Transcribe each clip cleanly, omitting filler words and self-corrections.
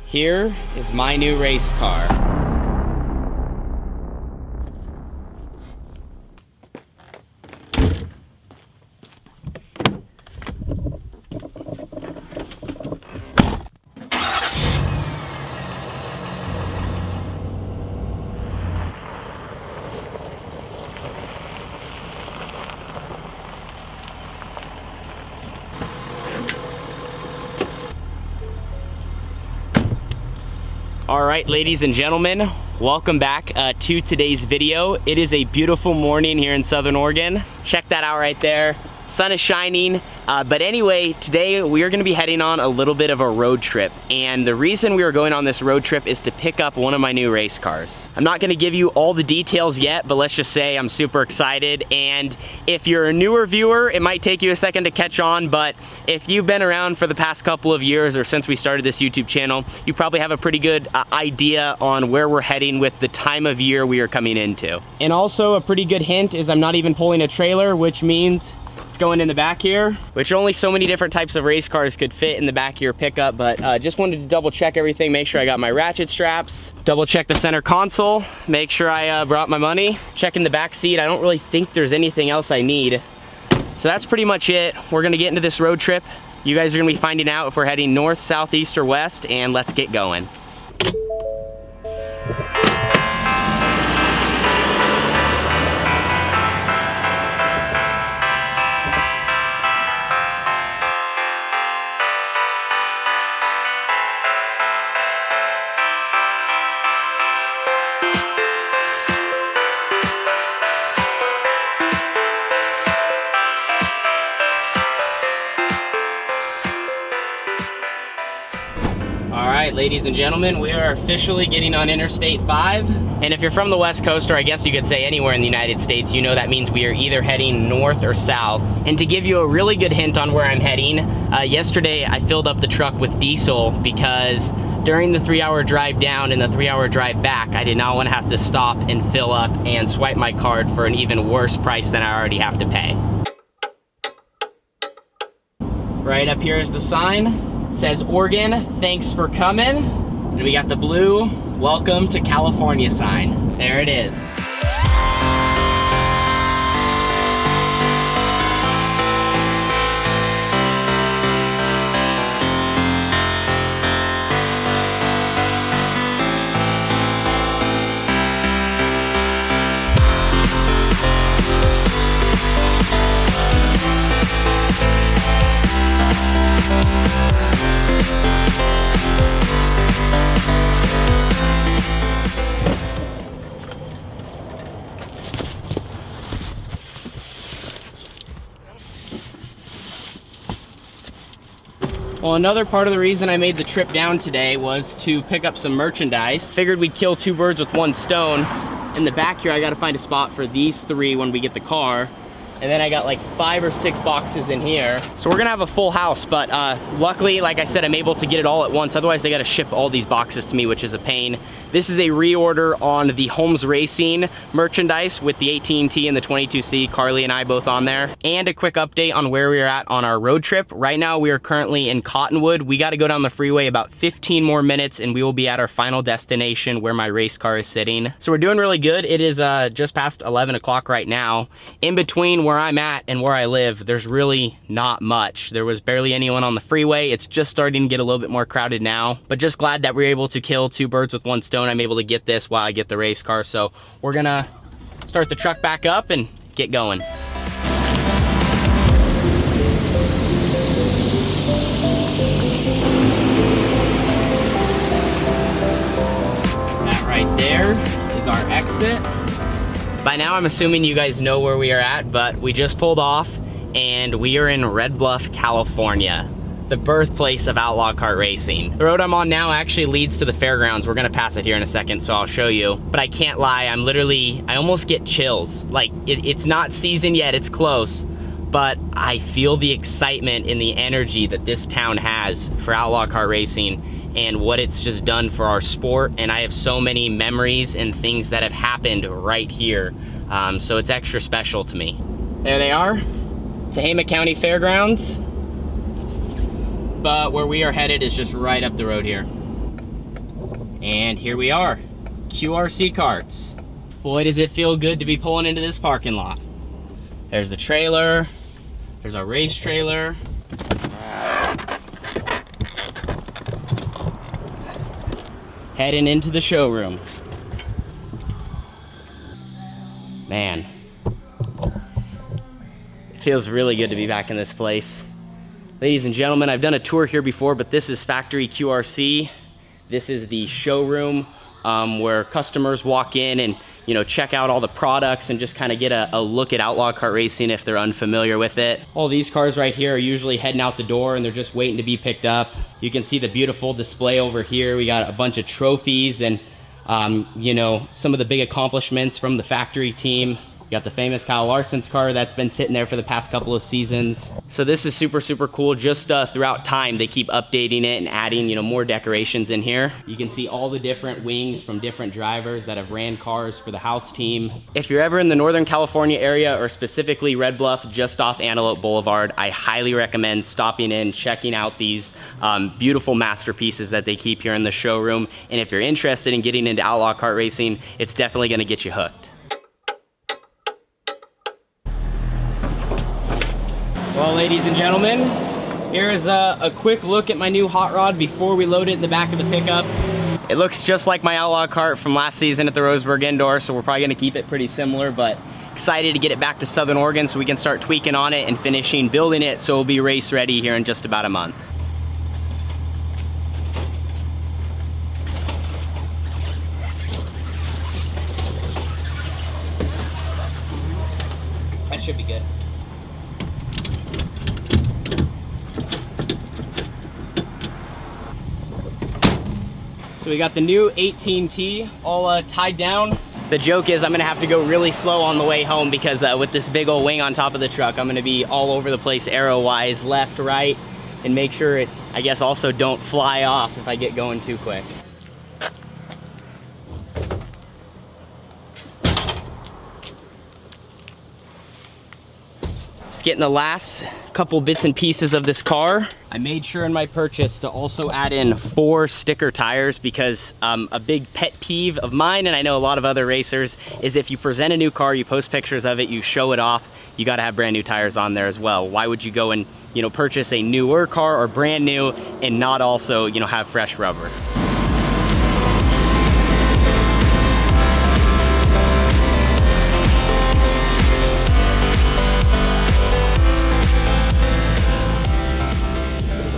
Here is my new race car. All right, ladies and gentlemen, welcome back to today's video. It is a beautiful morning here in Southern Oregon. Check that out right there. Sun is shining, but anyway, today we are gonna be heading on a little bit of a road trip. And the reason we are going on this road trip is to pick up one of my new race cars. I'm not gonna give you all the details yet, but let's just say I'm super excited. And if you're a newer viewer, it might take you a second to catch on, but if you've been around for the past couple of years or since we started this YouTube channel, you probably have a pretty good idea on where we're heading with the time of year we are coming into. And also a pretty good hint is I'm not even pulling a trailer, which means it's going in the back here, which only so many different types of race cars could fit in the back of your pickup, but just wanted to double check everything, make sure I got my ratchet straps, double check the center console, make sure I brought my money, checking the back seat. I don't really think there's anything else I need. So that's pretty much it. We're gonna get into this road trip. You guys are gonna be finding out if we're heading north, south, east, or west, and let's get going. Ladies and gentlemen, we are officially getting on Interstate 5. And if you're from the West Coast, or I guess you could say anywhere in the United States, you know that means we are either heading north or south. And to give you a really good hint on where I'm heading, yesterday I filled up the truck with diesel because during the 3-hour drive down and the 3-hour drive back, I did not want to have to stop and fill up and swipe my card for an even worse price than I already have to pay. Right up here is the sign. It says Oregon, thanks for coming. And we got the blue, welcome to California sign. There it is. Well, another part of the reason I made the trip down today was to pick up some merchandise. Figured we'd kill 2 birds with 1 stone. In the back here, I gotta find a spot for these 3 when we get the car. And then I got like 5 or 6 boxes in here. So we're gonna have a full house, but luckily, like I said, I'm able to get it all at once. Otherwise, they gotta ship all these boxes to me, which is a pain. This is a reorder on the Holmes Racing merchandise with the 18T and the 22C, Carly and I both on there. And a quick update on where we are at on our road trip. Right now, we are currently in Cottonwood. We gotta go down the freeway about 15 more minutes and we will be at our final destination where my race car is sitting. So we're doing really good. It is just past 11 o'clock right now. In between where I'm at and where I live, there's really not much. There was barely anyone on the freeway. It's just starting to get a little bit more crowded now, but just glad that we're able to kill 2 birds with 1 stone. I'm able to get this while I get the race car. So we're gonna start the truck back up and get going. That right there is our exit. By now, I'm assuming you guys know where we are at, but we just pulled off and we are in Red Bluff, California, the birthplace of outlaw kart racing. The road I'm on now actually leads to the fairgrounds. We're gonna pass it here in a second, so I'll show you. But I can't lie, I almost get chills. Like, it's not season yet, it's close, but I feel the excitement and the energy that this town has for outlaw kart racing and what it's just done for our sport. And I have so many memories and things that have happened right here. So it's extra special to me. There they are, Tehama County Fairgrounds. But where we are headed is just right up the road here. And here we are, QRC Karts. Boy, does it feel good to be pulling into this parking lot. There's the trailer, there's our race trailer. Heading into the showroom. Man, it feels really good to be back in this place. Ladies and gentlemen, I've done a tour here before, but this is Factory QRC. This is the showroom where customers walk in and check out all the products and just kind of get a look at outlaw kart racing if they're unfamiliar with it. All these cars right here are usually heading out the door and they're just waiting to be picked up. You can see the beautiful display over here. We got a bunch of trophies and some of the big accomplishments from the factory team. You got the famous Kyle Larson's car that's been sitting there for the past couple of seasons. So this is super, super cool. Just throughout time, they keep updating it and adding, more decorations in here. You can see all the different wings from different drivers that have ran cars for the house team. If you're ever in the Northern California area, or specifically Red Bluff, just off Antelope Boulevard, I highly recommend stopping in, checking out these beautiful masterpieces that they keep here in the showroom. And if you're interested in getting into outlaw kart racing, it's definitely gonna get you hooked. Well, ladies and gentlemen, here's a quick look at my new hot rod before we load it in the back of the pickup. It looks just like my outlaw kart from last season at the Roseburg Indoor, so we're probably gonna keep it pretty similar, but excited to get it back to Southern Oregon so we can start tweaking on it and finishing building it so it'll be race ready here in just about a month. That should be good. So we got the new 18T all tied down. The joke is I'm gonna have to go really slow on the way home because with this big old wing on top of the truck, I'm gonna be all over the place arrow-wise, left, right, and make sure it, I guess, also don't fly off if I get going too quick. Getting the last couple bits and pieces of this car. I made sure in my purchase to also add in 4 sticker tires because a big pet peeve of mine, and I know a lot of other racers, is if you present a new car, you post pictures of it, you show it off, you gotta have brand new tires on there as well. Why would you go and purchase a newer car or brand new and not also have fresh rubber?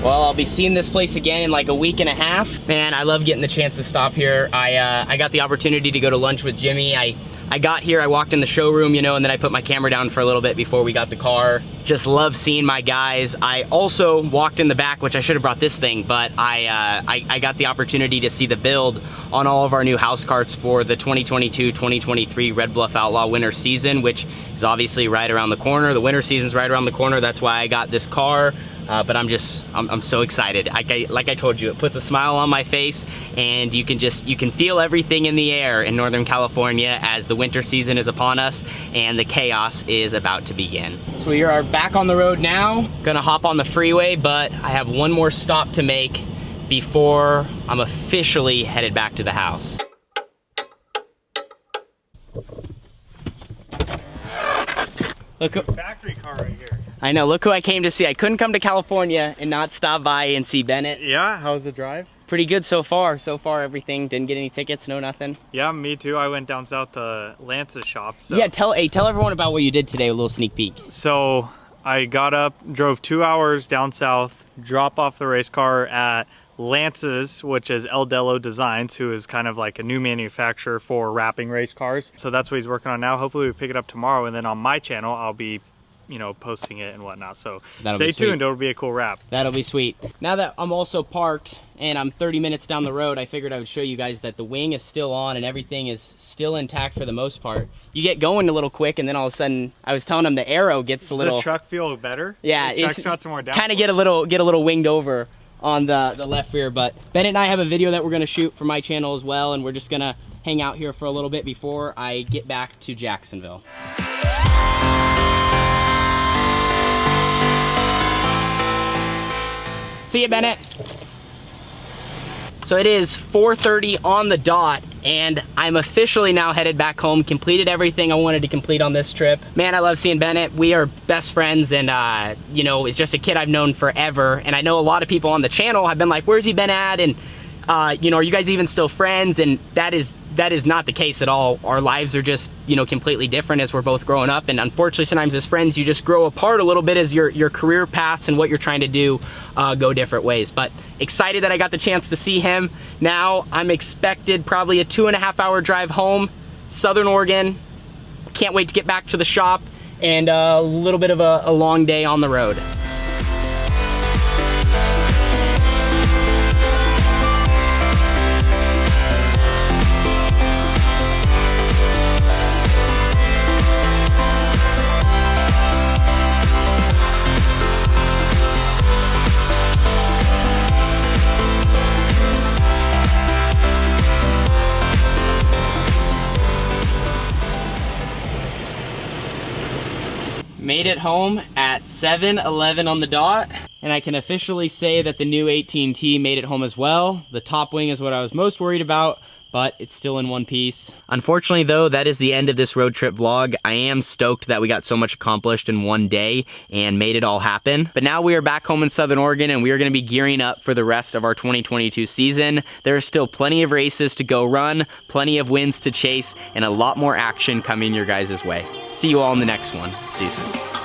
Well, I'll be seeing this place again in like a week and a half. Man, I love getting the chance to stop here. I got the opportunity to go to lunch with Jimmy. I got here, I walked in the showroom, and then I put my camera down for a little bit before we got the car. Just love seeing my guys. I also walked in the back, which I should have brought this thing, but I got the opportunity to see the build on all of our new house carts for the 2022-2023 Red Bluff Outlaw winter season, which is obviously right around the corner. The winter season's right around the corner. That's why I got this car. But I'm so excited. Like I told you, it puts a smile on my face, and you can feel everything in the air in Northern California as the winter season is upon us and the chaos is about to begin. So we are back on the road now. Gonna hop on the freeway, but I have one more stop to make before I'm officially headed back to the house. Look, factory car right here. I know, look who I came to see. I couldn't come to California and not stop by and see Bennett. Yeah, how's the drive? Pretty good so far. So far, everything. Didn't get any tickets, no nothing. Yeah, me too. I went down south to Lance's shop. So. Yeah, tell everyone about what you did today, a little sneak peek. So I got up, drove 2 hours down south, drop off the race car at Lance's, which is El Dello Designs, who is kind of like a new manufacturer for wrapping race cars. So that's what he's working on now. Hopefully we pick it up tomorrow, and then on my channel I'll be posting it and whatnot. So stay tuned, it'll be a cool wrap. That'll be sweet. Now that I'm also parked and I'm 30 minutes down the road, I figured I would show you guys that the wing is still on and everything is still intact for the most part. You get going a little quick and then all of a sudden, I was telling them the arrow gets a little... The truck feel better? Yeah, it's got some more downforce. Kind of get a little winged over on the left rear, but Bennett and I have a video that we're gonna shoot for my channel as well, and we're just gonna hang out here for a little bit before I get back to Jacksonville. See you, Bennett. So it is 4:30 on the dot, and I'm officially now headed back home. Completed everything I wanted to complete on this trip. Man, I love seeing Bennett. We are best friends, and you know, it's just a kid I've known forever. And I know a lot of people on the channel have been like, where's he been at? And you know, are you guys even still friends? And that is not the case at all. Our lives are just, you know, completely different as we're both growing up. And unfortunately, sometimes as friends, you just grow apart a little bit as your career paths and what you're trying to do go different ways. But excited that I got the chance to see him. Now I'm expected probably a 2.5 hour drive home, Southern Oregon. Can't wait to get back to the shop, and a little bit of a long day on the road. Made it home at 7:11 on the dot, and I can officially say that the new 18T made it home as well. The top wing is what I was most worried about, but it's still in one piece. Unfortunately though, that is the end of this road trip vlog. I am stoked that we got so much accomplished in one day and made it all happen. But now we are back home in Southern Oregon, and we are gonna be gearing up for the rest of our 2022 season. There is still plenty of races to go run, plenty of wins to chase, and a lot more action coming your guys' way. See you all in the next one. Deuces.